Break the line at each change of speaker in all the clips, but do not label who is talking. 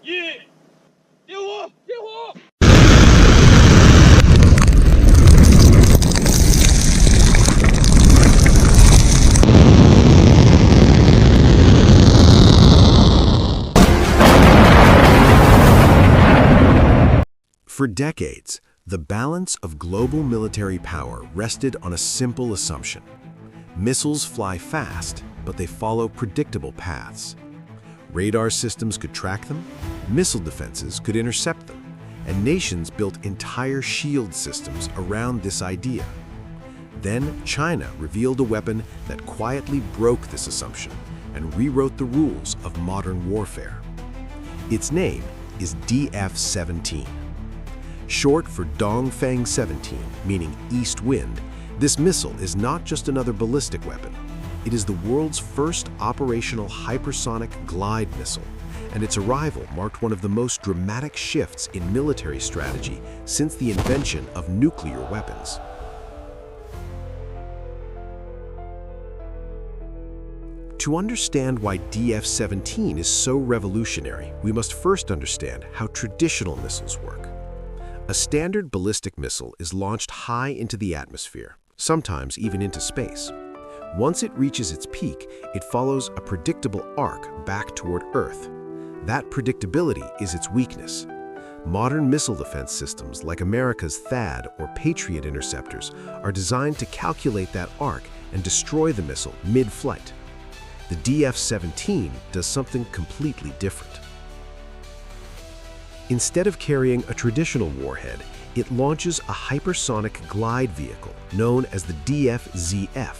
For decades, the balance of global military power rested on a simple assumption. Missiles fly fast, but they follow predictable paths. Radar systems could track them, missile defenses could intercept them, and nations built entire shield systems around this idea. Then China revealed a weapon that quietly broke this assumption and rewrote the rules of modern warfare. Its name is DF-17. Short for Dongfeng 17, meaning east wind, this missile is not just another ballistic weapon. It is the world's first operational hypersonic glide missile, and its arrival marked one of the most dramatic shifts in military strategy since the invention of nuclear weapons. To understand why DF-17 is so revolutionary, we must first understand how traditional missiles work. A standard ballistic missile is launched high into the atmosphere, sometimes even into space. Once it reaches its peak, it follows a predictable arc back toward Earth. That predictability is its weakness. Modern missile defense systems like America's THAAD or Patriot interceptors are designed to calculate that arc and destroy the missile mid-flight. The DF-17 does something completely different. Instead of carrying a traditional warhead, it launches a hypersonic glide vehicle known as the DF-ZF.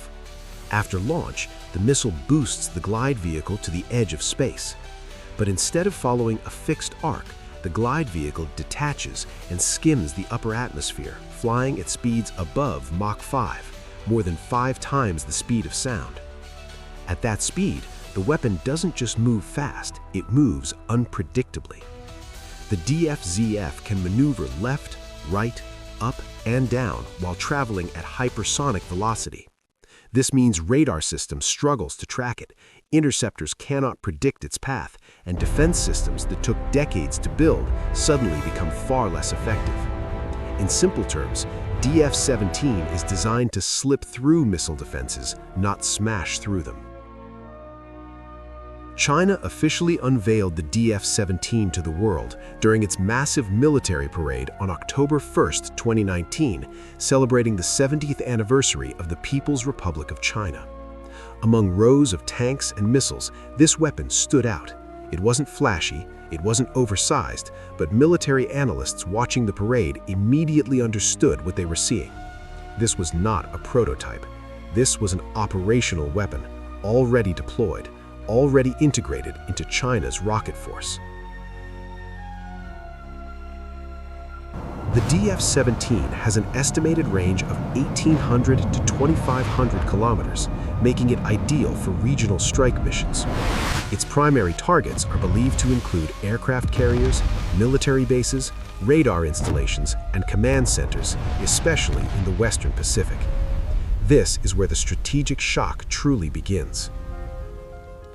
After launch, the missile boosts the glide vehicle to the edge of space. But instead of following a fixed arc, the glide vehicle detaches and skims the upper atmosphere, flying at speeds above Mach 5, more than 5 times the speed of sound. At that speed, the weapon doesn't just move fast, it moves unpredictably. The DF-ZF can maneuver left, right, up, and down while traveling at hypersonic velocity. This means radar systems struggle to track it, interceptors cannot predict its path, and defense systems that took decades to build suddenly become far less effective. In simple terms, DF-17 is designed to slip through missile defenses, not smash through them. China officially unveiled the DF-17 to the world during its massive military parade on October 1, 2019, celebrating the 70th anniversary of the People's Republic of China. Among rows of tanks and missiles, this weapon stood out. It wasn't flashy, it wasn't oversized, but military analysts watching the parade immediately understood what they were seeing. This was not a prototype. This was an operational weapon, already deployed, already integrated into China's rocket force. The DF-17 has an estimated range of 1,800 to 2,500 kilometers, making it ideal for regional strike missions. Its primary targets are believed to include aircraft carriers, military bases, radar installations, and command centers, especially in the Western Pacific. This is where the strategic shock truly begins.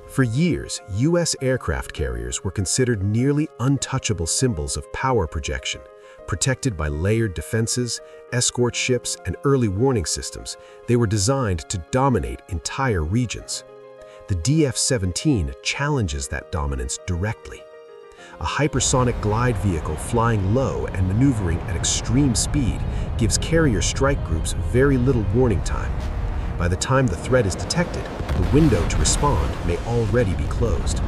For years, U.S. aircraft carriers were considered nearly untouchable symbols of power projection. Protected by layered defenses, escort ships, and early warning systems, they were designed to dominate entire regions. The DF-17 challenges that dominance directly. A hypersonic glide vehicle flying low and maneuvering at extreme speed gives carrier strike groups very little warning time. By the time the threat is detected, the window to respond may already be closed.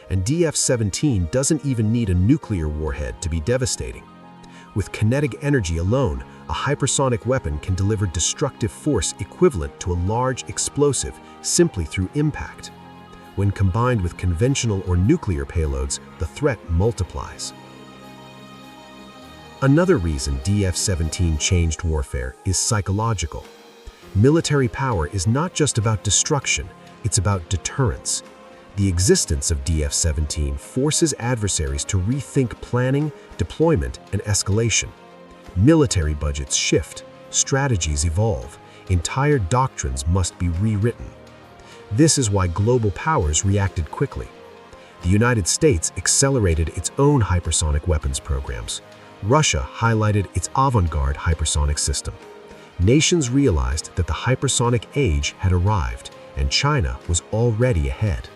And DF-17 doesn't even need a nuclear warhead to be devastating. With kinetic energy alone, a hypersonic weapon can deliver destructive force equivalent to a large explosive simply through impact. When combined with conventional or nuclear payloads, the threat multiplies. Another reason DF-17 changed warfare is psychological. Military power is not just about destruction, it's about deterrence. The existence of DF-17 forces adversaries to rethink planning, deployment, and escalation. Military budgets shift, strategies evolve, entire doctrines must be rewritten. This is why global powers reacted quickly. The United States accelerated its own hypersonic weapons programs. Russia highlighted its avant-garde hypersonic system. Nations realized that the hypersonic age had arrived, and China was already ahead.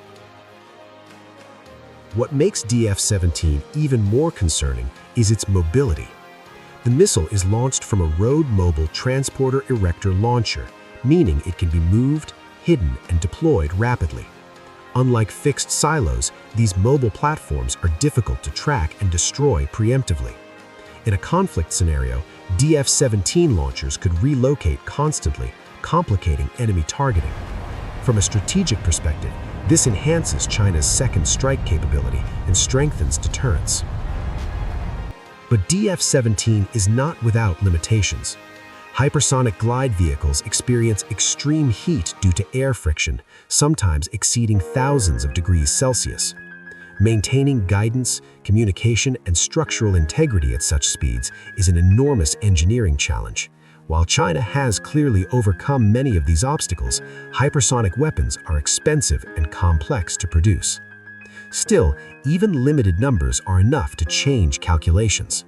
What makes DF-17 even more concerning is its mobility. The missile is launched from a road mobile transporter erector launcher, meaning it can be moved, hidden, and deployed rapidly. Unlike fixed silos, these mobile platforms are difficult to track and destroy preemptively. In a conflict scenario, DF-17 launchers could relocate constantly, complicating enemy targeting. From a strategic perspective, this enhances China's second strike capability and strengthens deterrence. But DF-17 is not without limitations. Hypersonic glide vehicles experience extreme heat due to air friction, sometimes exceeding thousands of degrees Celsius. Maintaining guidance, communication, and structural integrity at such speeds is an enormous engineering challenge. While China has clearly overcome many of these obstacles, hypersonic weapons are expensive and complex to produce. Still, even limited numbers are enough to change calculations.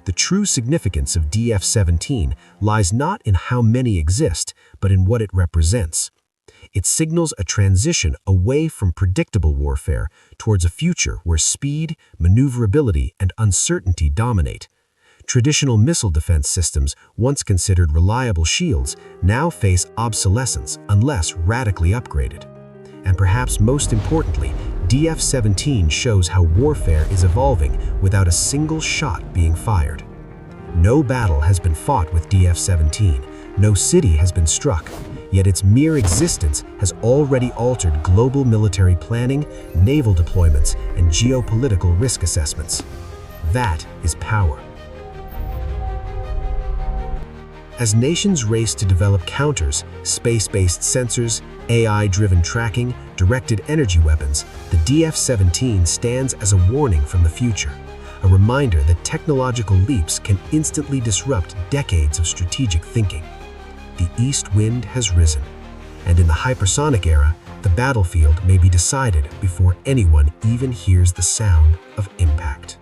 The true significance of DF-17 lies not in how many exist, but in what it represents. It signals a transition away from predictable warfare towards a future where speed, maneuverability, and uncertainty dominate. Traditional missile defense systems, once considered reliable shields, now face obsolescence unless radically upgraded. And perhaps most importantly, DF-17 shows how warfare is evolving without a single shot being fired. No battle has been fought with DF-17, no city has been struck, yet its mere existence has already altered global military planning, naval deployments, and geopolitical risk assessments. That is power. As nations race to develop counters, space-based sensors, AI-driven tracking, directed energy weapons, the DF-17 stands as a warning from the future, a reminder that technological leaps can instantly disrupt decades of strategic thinking. The east wind has risen, and in the hypersonic era, the battlefield may be decided before anyone even hears the sound of impact.